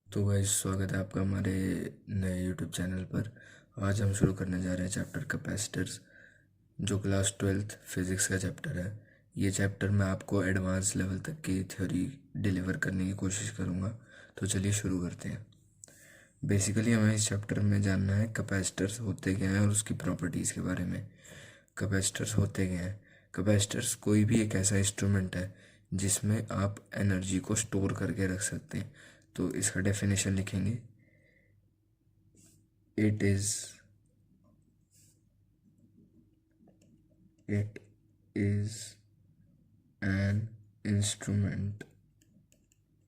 तो गाइस, स्वागत है आपका हमारे नए यूट्यूब चैनल पर। आज हम शुरू करने जा रहे हैं चैप्टर कैपेसिटर्स, जो क्लास 12th फिज़िक्स का चैप्टर है। ये चैप्टर मैं आपको एडवांस लेवल तक की थ्योरी डिलीवर करने की कोशिश करूँगा। तो चलिए शुरू करते हैं। बेसिकली हमें इस चैप्टर में जानना है कैपेसिटर्स होते क्या हैं और उसकी प्रॉपर्टीज़ के बारे में। कैपेसिटर्स होते क्या हैं? कैपेसिटर्स कोई भी एक ऐसा इंस्ट्रूमेंट है जिसमें आप एनर्जी को स्टोर करके रख सकते हैं। तो इसका डेफिनेशन लिखेंगे। it is it is an instrument।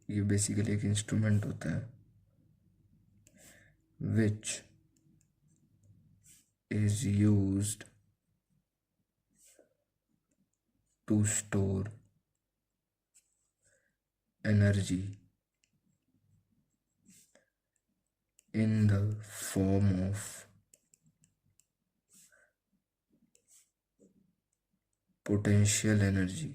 ये बेसिकली एक इंस्ट्रूमेंट होता है which is used to store energy in the form of potential energy।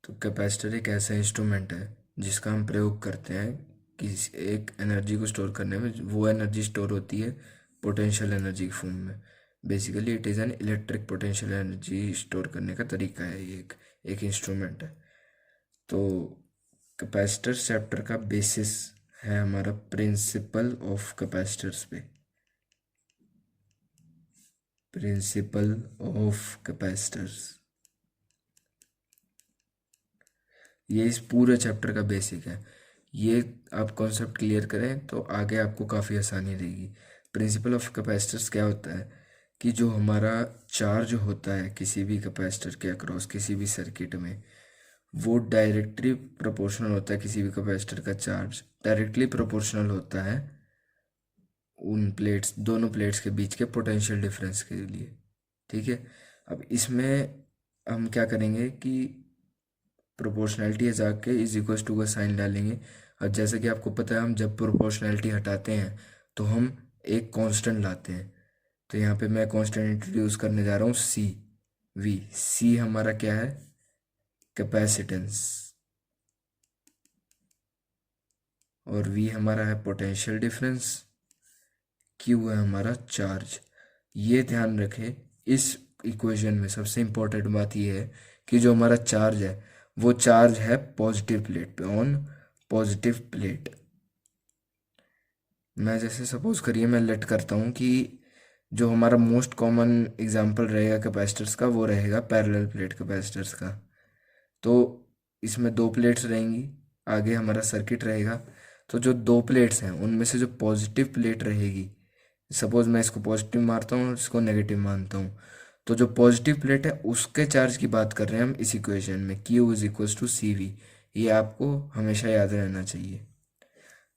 तो कैपेसिटर एक ऐसा इंस्ट्रूमेंट है जिसका हम प्रयोग करते हैं किसी एक एनर्जी को स्टोर करने में। वो एनर्जी स्टोर होती है पोटेंशियल एनर्जी की फॉर्म में। Basically it is an electric potential energy store करने का तरीका है। ये एक इंस्ट्रूमेंट है। तो कैपेसिटर चैप्टर का बेसिस है हमारा प्रिंसिपल ऑफ कैपेसिटर्स पे। प्रिंसिपल ऑफ कैपेसिटर्स, ये इस पूरे चैप्टर का बेसिक है। ये आप कॉन्सेप्ट क्लियर करें तो आगे आपको काफ़ी आसानी रहेगी। प्रिंसिपल ऑफ कैपेसिटर्स क्या होता है कि जो हमारा चार्ज होता है किसी भी कैपेसिटर के अक्रॉस किसी भी सर्किट में, वो डायरेक्टली प्रोपोर्शनल होता है। किसी भी कैपेसिटर का चार्ज डायरेक्टली प्रोपोर्शनल होता है उन प्लेट्स, दोनों प्लेट्स के बीच के पोटेंशियल डिफरेंस के लिए। ठीक है। अब इसमें हम क्या करेंगे कि प्रोपोर्शनैलिटी हटा के इज इक्वल टू का साइन डालेंगे। और जैसे कि आपको पता है, हम जब प्रोपोर्शनैलिटी हटाते हैं तो हम एक कांस्टेंट लाते हैं। तो यहाँ पे मैं कांस्टेंट इंट्रोड्यूस करने जा रहा हूँ, सी वी। सी हमारा क्या है? कैपेसिटेंस। और वी हमारा है पोटेंशियल डिफरेंस। क्यू है हमारा चार्ज। ये ध्यान रखें, इस इक्वेशन में सबसे इम्पोर्टेंट बात ये है कि जो हमारा चार्ज है वो चार्ज है पॉजिटिव प्लेट पे, ऑन पॉजिटिव प्लेट। मैं जैसे सपोज करिए मैं लेट करता हूँ कि जो हमारा मोस्ट कॉमन एग्जांपल रहेगा कैपेसिटर्स का वो रहेगा पैरेलल प्लेट कैपेसिटर्स का। तो इसमें दो प्लेट्स रहेंगी, आगे हमारा सर्किट रहेगा। तो जो दो प्लेट्स हैं उनमें से जो पॉजिटिव प्लेट रहेगी, सपोज मैं इसको पॉजिटिव मानता हूँ और इसको नेगेटिव मानता हूँ, तो जो पॉजिटिव प्लेट है उसके चार्ज की बात कर रहे हैं हम इस इक्वेशन में। Q is equals to C V. ये आपको हमेशा याद रहना चाहिए।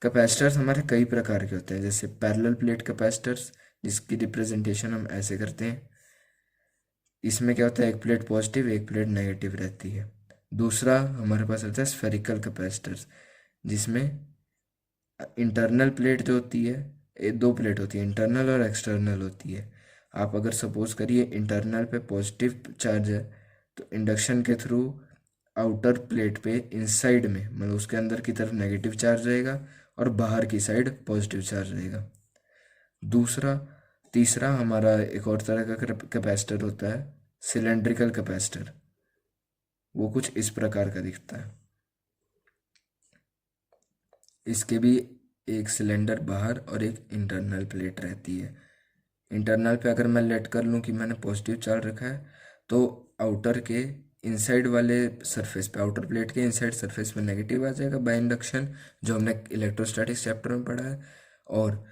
कैपेसिटर्स हमारे कई प्रकार के होते हैं, जैसे पैरेलल प्लेट कैपेसिटर्स, जिसकी रिप्रेजेंटेशन हम ऐसे करते हैं। इसमें क्या होता है, एक प्लेट पॉजिटिव एक प्लेट नेगेटिव रहती है। दूसरा हमारे पास रहता है स्फेरिकल कैपेसिटर्स, जिसमें इंटरनल प्लेट जो होती है, दो प्लेट होती है, इंटरनल और एक्सटर्नल होती है। आप अगर सपोज करिए इंटरनल पे पॉजिटिव चार्ज है तो इंडक्शन के थ्रू आउटर प्लेट पे इनसाइड में, मतलब उसके अंदर की तरफ नेगेटिव चार्ज रहेगा और बाहर की साइड पॉजिटिव चार्ज रहेगा। दूसरा तीसरा हमारा एक और तरह का कैपेसिटर होता है सिलेंड्रिकल कैपेसिटर। वो कुछ इस प्रकार का दिखता है। इसके भी एक सिलेंडर बाहर और एक इंटरनल प्लेट रहती है। इंटरनल पे अगर मैं लेट कर लूँ कि मैंने पॉजिटिव चार्ज रखा है तो आउटर के इनसाइड वाले सरफेस पे, आउटर प्लेट के इनसाइड सरफेस पे नेगेटिव आ जाएगा बाय इंडक्शन, जो हमने इलेक्ट्रोस्टैटिक्स चैप्टर में पढ़ा है। और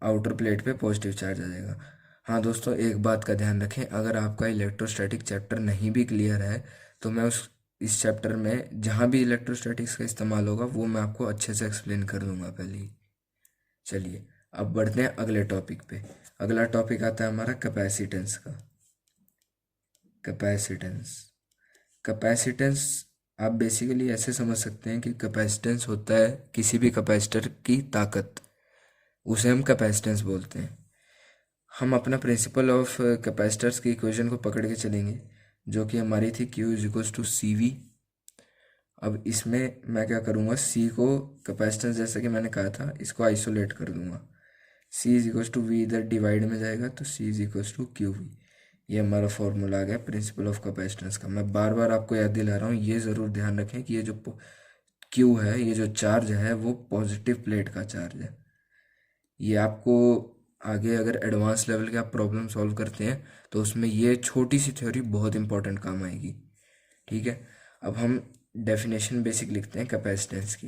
आउटर प्लेट पे पॉजिटिव चार्ज आ जाएगा। हाँ दोस्तों, एक बात का ध्यान रखें, अगर आपका इलेक्ट्रोस्टैटिक चैप्टर नहीं भी क्लियर है तो मैं उस इस चैप्टर में जहाँ भी इलेक्ट्रोस्टैटिक्स का इस्तेमाल होगा वो मैं आपको अच्छे से एक्सप्लेन कर दूंगा पहले ही। चलिए अब बढ़ते हैं अगले टॉपिक पे। अगला टॉपिक आता है हमारा कैपेसिटेंस का। कैपेसिटेंस कैपेसिटेंस आप बेसिकली ऐसे समझ सकते हैं कि कैपेसिटेंस होता है किसी भी कैपेसिटर की ताकत, उसे हम कैपेसिटेंस बोलते हैं। हम अपना प्रिंसिपल ऑफ कैपेसिटर्स की इक्वेशन को पकड़ के चलेंगे। जो कि हमारी थी Q is equals to C V. अब इसमें मैं क्या करूँगा, C को कैपेसिटेंस जैसा कि मैंने कहा था इसको आइसोलेट कर दूंगा। C is equals to V इधर डिवाइड में जाएगा तो C is equals to Q V. ये हमारा फॉर्मूला आ गया प्रिंसिपल ऑफ कैपेसिटेंस का। मैं बार बार आपको याद दिला रहा हूँ, ये ज़रूर ध्यान रखें कि ये जो Q है, ये जो चार्ज है वो पॉजिटिव प्लेट का चार्ज है। ये आपको आगे अगर एडवांस लेवल के आप प्रॉब्लम सॉल्व करते हैं तो उसमें ये छोटी सी थ्योरी बहुत इंपॉर्टेंट काम आएगी। ठीक है, अब हम डेफिनेशन बेसिक लिखते हैं कैपेसिटेंस की।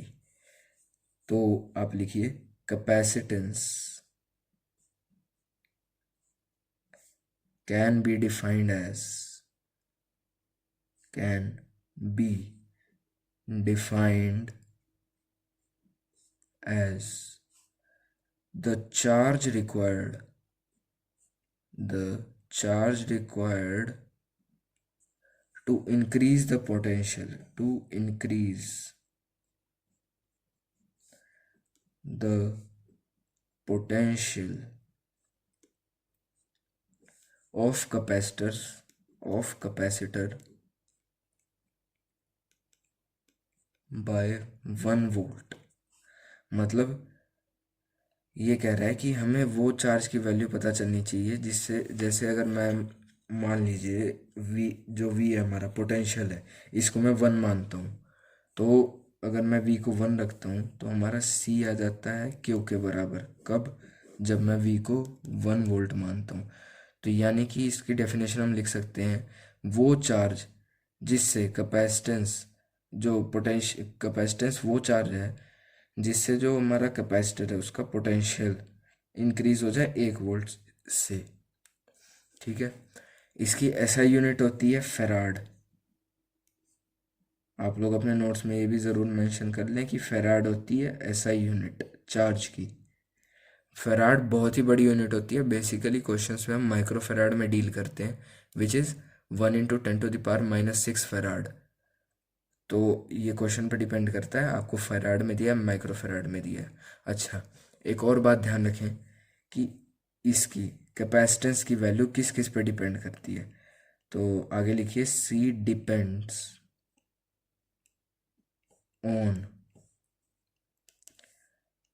तो आप लिखिए capacitance can be defined as can be defined as the charge required the charge required to increase the potential to increase the potential of capacitor by 1 volt। मतलब ये कह रहा है कि हमें वो चार्ज की वैल्यू पता चलनी चाहिए जिससे, जैसे अगर मैं मान लीजिए वी, जो वी है हमारा पोटेंशियल है, इसको मैं 1 मानता हूँ। तो अगर मैं वी को 1 रखता हूँ तो हमारा सी आ जाता है क्यू के बराबर। कब? जब मैं वी को 1 वोल्ट मानता हूँ। तो यानी कि इसकी डेफिनेशन हम लिख सकते हैं, वो चार्ज जिससे कैपेसिटेंस, जो पोटेंशियल कैपेसिटेंस वो चार्ज है जिससे जो हमारा कैपेसिटर है उसका पोटेंशियल इंक्रीज हो जाए 1 वोल्ट से। ठीक है, इसकी एसआई यूनिट होती है फेराड। आप लोग अपने नोट्स में ये भी ज़रूर मेंशन कर लें कि फेराड होती है एसआई यूनिट चार्ज की। फेराड बहुत ही बड़ी यूनिट होती है। बेसिकली क्वेश्चंस में हम माइक्रो फेराड में डील करते हैं, विच इज़ 1 × 10⁻⁻⁶ फेराड। तो ये क्वेश्चन पर डिपेंड करता है आपको फेराड में दिया है माइक्रो फेराड में दिया है। अच्छा, एक और बात ध्यान रखें कि इसकी कैपेसिटेंस की वैल्यू किस किस पे डिपेंड करती है। तो आगे लिखिए see depends on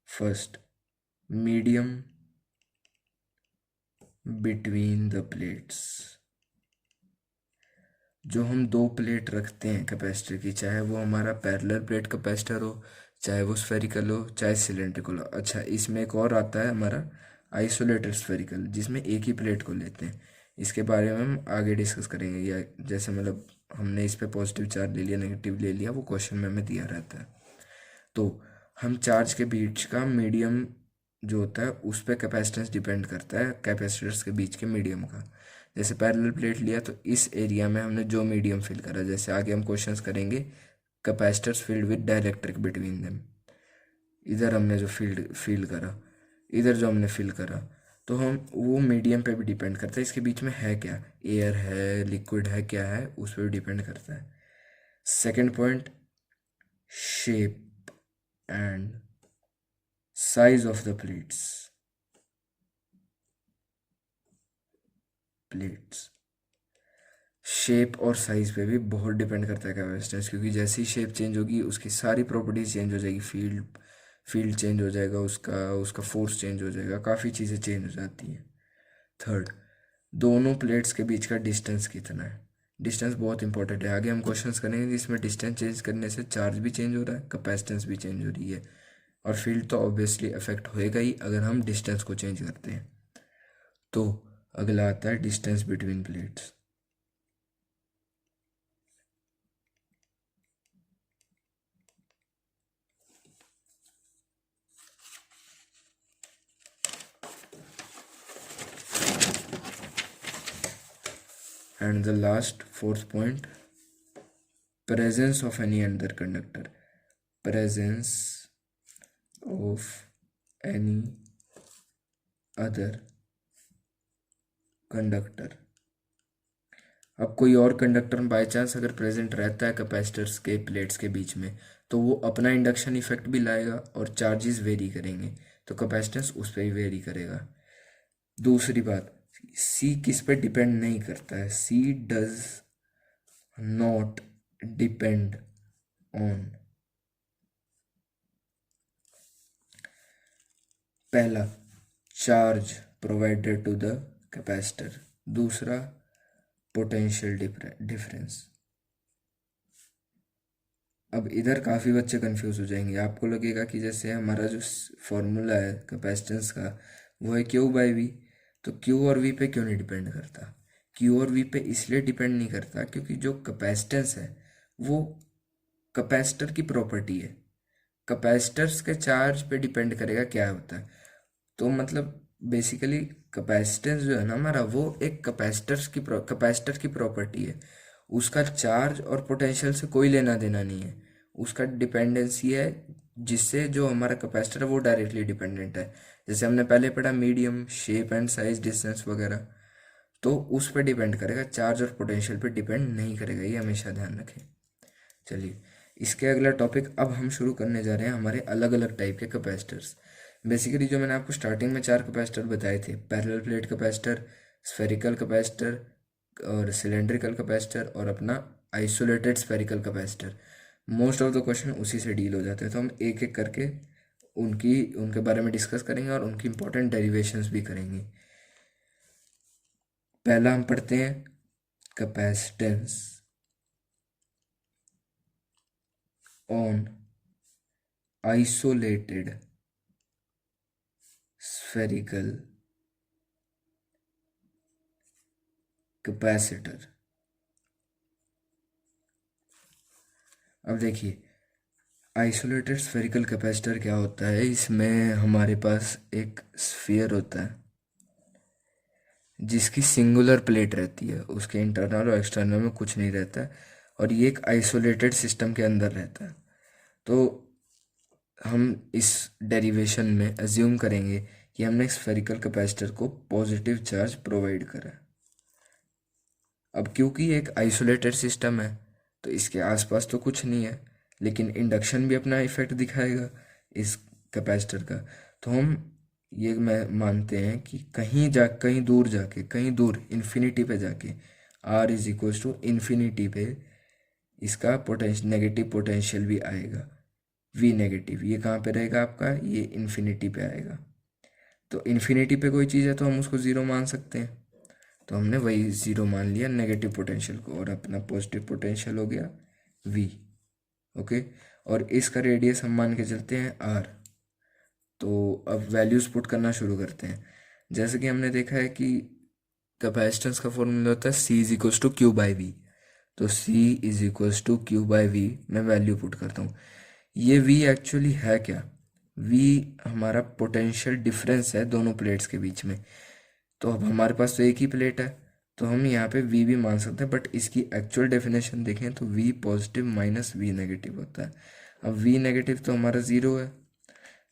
first medium between the plates. जो हम दो प्लेट रखते हैं कैपेसिटर की, चाहे वो हमारा पैरेलल प्लेट कैपेसिटर हो, चाहे वो स्फेरिकल हो, चाहे सिलेंड्रिकल हो। अच्छा, इसमें एक और आता है हमारा आइसोलेटेड स्फेरिकल, जिसमें एक ही प्लेट को लेते हैं। इसके बारे में हम आगे डिस्कस करेंगे। या जैसे मतलब हमने इस पे पॉजिटिव चार्ज ले लिया, नेगेटिव ले लिया, वो क्वेश्चन में हमें दिया रहता है। तो हम चार्ज के बीच का मीडियम जो होता है उस पर कैपेसिटेंस डिपेंड करता है कैपेसिटर्स के बीच के मीडियम का। जैसे पैरेलल प्लेट लिया तो इस एरिया में हमने जो मीडियम फिल करा, जैसे आगे हम क्वेश्चंस करेंगे capacitors field with dielectric between them, इधर हमने जो फील्ड फील करा, इधर जो हमने फिल करा, तो हम वो मीडियम पे भी डिपेंड करता है। इसके बीच में है क्या, एयर है, लिक्विड है, क्या है, उस पर भी डिपेंड करता है। Second point, shape and size of the plates. Shape और साइज पे भी बहुत डिपेंड करता है कैपेसिटेंस, क्योंकि जैसी शेप चेंज होगी उसकी सारी प्रॉपर्टीज चेंज हो जाएगी। फील्ड चेंज हो जाएगा, उसका उसका फोर्स चेंज हो जाएगा, काफ़ी चीज़ें चेंज हो जाती हैं। थर्ड, दोनों प्लेट्स के बीच का डिस्टेंस कितना है। डिस्टेंस बहुत इंपॉर्टेंट है। आगे हम क्वेश्चंस करेंगे जिसमें डिस्टेंस चेंज करने से चार्ज भी चेंज हो रहा है, कैपेसिटेंस भी चेंज हो रही है, और फील्ड तो ऑब्वियसली अफेक्ट होएगा ही अगर हम डिस्टेंस को चेंज करते हैं। तो अगला आता है distance between plates. And the last, fourth point, presence of any other conductor. Presence of any other conductor. अब कोई और कंडक्टर बाय चांस अगर प्रेजेंट रहता है कैपेसिटर्स के प्लेट्स के बीच में, तो वो अपना इंडक्शन इफेक्ट भी लाएगा और चार्जेस वेरी करेंगे, तो कैपेसिटेंस उस पर ही वेरी करेगा। दूसरी बात, सी किस पे डिपेंड नहीं करता है। C does not depend on. पहला, charge provided to the capacitor. दूसरा, पोटेंशियल डिफरेंस। अब इधर काफ़ी बच्चे कंफ्यूज हो जाएंगे, आपको लगेगा कि जैसे हमारा जो फॉर्मूला है कैपेसिटेंस का वो है क्यू बाई वी, तो क्यू और वी पे क्यों नहीं डिपेंड करता। क्यू और वी पे इसलिए डिपेंड नहीं करता क्योंकि जो कैपेसिटेंस है वो कैपेसिटर की प्रॉपर्टी है। कैपेसिटर्स के चार्ज पे डिपेंड करेगा क्या होता है। तो मतलब बेसिकली कैपेसिटेंस जो है ना हमारा, वो एक कैपेसिटर की प्रॉपर्टी है। उसका चार्ज और पोटेंशियल से कोई लेना देना नहीं है। उसका डिपेंडेंसी है जिससे जो हमारा कैपेसिटर है वो डायरेक्टली डिपेंडेंट है। जैसे हमने पहले पढ़ा medium, shape and size, distance वगैरह, तो उस पर डिपेंड करेगा, चार्ज और पोटेंशियल पे डिपेंड नहीं करेगा, ये हमेशा ध्यान रखें। चलिए, इसके अगला टॉपिक अब हम शुरू करने जा रहे हैं हमारे अलग अलग टाइप के कैपेसिटर्स। बेसिकली जो मैंने आपको स्टार्टिंग में 4 कैपेसिटर बताए थे, parallel plate capacitor, spherical capacitor और सिलेंड्रिकल कैपेसिटर और अपना isolated spherical capacitor, most of the question उसी से डील हो जाते हैं। तो हम एक एक करके उनके बारे में डिस्कस करेंगे और उनकी इंपॉर्टेंट डेरिवेशंस भी करेंगे। पहला हम पढ़ते हैं capacitance on isolated spherical capacitor. अब देखिए, आइसोलेटेड स्फेरिकल कैपेसिटर क्या होता है। इसमें हमारे पास एक स्फीयर होता है जिसकी सिंगुलर प्लेट रहती है, उसके इंटरनल और एक्सटर्नल में कुछ नहीं रहता है, और ये एक आइसोलेटेड सिस्टम के अंदर रहता है। तो हम इस डेरिवेशन में अज्यूम करेंगे कि हमने स्फेरिकल कैपेसिटर को पॉजिटिव चार्ज प्रोवाइड करा है। अब क्योंकि एक आइसोलेटेड सिस्टम है तो इसके आसपास तो कुछ नहीं है, लेकिन इंडक्शन भी अपना इफेक्ट दिखाएगा इस कैपेसिटर का। तो हम ये मानते हैं कि कहीं दूर इन्फिनिटी पे जाके, R is equal to infinity पे इसका नेगेटिव पोटेंशियल भी आएगा, वी नेगेटिव। ये कहाँ पे रहेगा आपका, ये इन्फिनिटी पे आएगा। तो इन्फिनिटी पे कोई चीज़ है तो हम उसको ज़ीरो मान सकते हैं, तो हमने वही ज़ीरो मान लिया नेगेटिव पोटेंशियल को, और अपना पॉजिटिव पोटेंशियल हो गया वी। ओके, और इसका रेडियस हम मान के चलते हैं आर। तो अब वैल्यूज़ पुट करना शुरू करते हैं। जैसे कि हमने देखा है कि कैपेसिटेंस का फॉर्मूला होता है C is equals to Q by V. तो C is equals to Q by V, मैं वैल्यू पुट करता हूँ। ये वी एक्चुअली है क्या, वी हमारा पोटेंशियल डिफरेंस है दोनों प्लेट्स के बीच में। तो अब हमारे पास तो एक ही प्लेट है, तो हम यहाँ पे वी भी मान सकते हैं, बट इसकी एक्चुअल डेफिनेशन देखें तो V positive minus V negative होता है। अब वी नेगेटिव तो हमारा ज़ीरो है,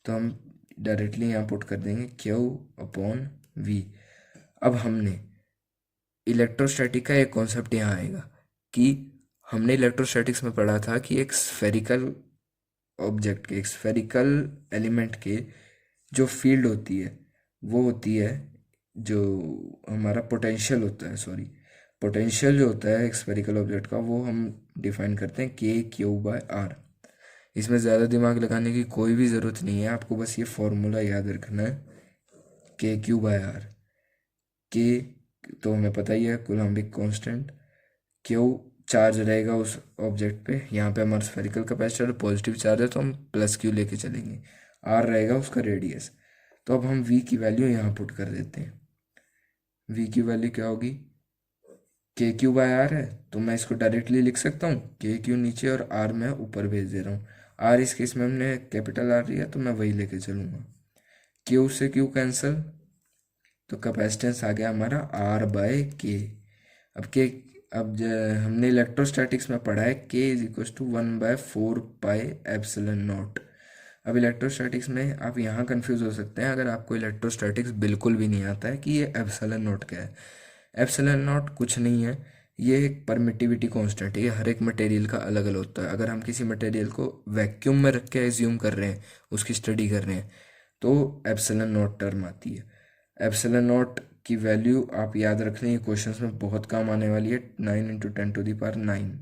तो हम डायरेक्टली यहाँ पुट कर देंगे क्यू अपॉन वी। अब हमने इलेक्ट्रोस्टैटिक का एक कॉन्सेप्ट यहाँ आएगा कि हमने इलेक्ट्रोस्टैटिक्स में पढ़ा था कि एक स्फेरिकल ऑब्जेक्ट के, एक स्फेरिकल एलिमेंट के जो फील्ड होती है वो होती है, जो हमारा पोटेंशियल होता है, सॉरी, पोटेंशियल जो होता है एक स्फेरिकल ऑब्जेक्ट का, वो हम डिफाइन करते हैं के क्यू बाय आर। इसमें ज़्यादा दिमाग लगाने की कोई भी ज़रूरत नहीं है, आपको बस ये फॉर्मूला याद रखना है, के क्यू बाय आर। के तो हमें पता ही है कूलम्बिक कांस्टेंट, क्यू चार्ज रहेगा उस ऑब्जेक्ट पे, यहाँ पे हमारा स्फेरिकल कैपेसिटर पॉजिटिव चार्ज है तो हम प्लस क्यू लेके चलेंगे, आर रहेगा उसका रेडियस। तो अब हम वी की वैल्यू यहाँ पुट कर देते हैं। वी की वैल्यू क्या होगी, के क्यू बाय आर है, तो मैं इसको डायरेक्टली लिख सकता हूँ, के क्यू नीचे और आर मैं ऊपर भेज दे रहा हूँ। आर इस केस में हमने कैपिटल आर लिया तो मैं वही लेके चलूँगा, क्यू से क्यू कैंसिल, तो कैपेसिटेंस आ गया हमारा आर बाय के। अब के, हमने इलेक्ट्रोस्टैटिक्स में पढ़ा है K is equal to 1/4 pi epsilon naught. अब इलेक्ट्रोस्टैटिक्स में आप यहाँ कंफ्यूज हो सकते हैं अगर आपको इलेक्ट्रोस्टैटिक्स बिल्कुल भी नहीं आता है कि ये एप्सिलॉन नॉट क्या है। एप्सिलॉन नॉट कुछ नहीं है, ये एक परमिटिविटी कांस्टेंट है, ये हर एक मटेरियल का अलग अलग होता है। अगर हम किसी मटेरियल को वैक्यूम में रख के एज्यूम कर रहे हैं, उसकी स्टडी कर रहे हैं, तो एप्सिलॉन नॉट टर्म आती है। एप्सिलॉन नॉट की वैल्यू आप याद रख लें, ये क्वेश्चंस में बहुत काम आने वाली है, 9 × 10⁻⁹।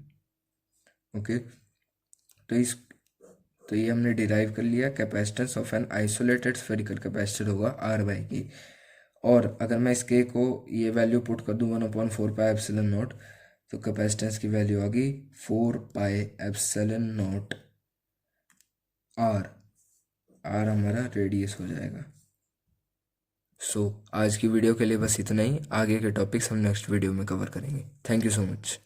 ओके, तो ये हमने डिराइव कर लिया। Capacitance of an isolated spherical capacitor होगा R/K। और अगर मैं इस K को ये वैल्यू पुट कर दूँ 1/4πε0, तो कैपेसिटेंस की वैल्यू आ गई 4πε0 R। R हमारा रेडियस हो जाएगा। सो आज की वीडियो के लिए बस इतना ही। आगे के टॉपिक्स हम नेक्स्ट वीडियो में कवर करेंगे। Thank you so much.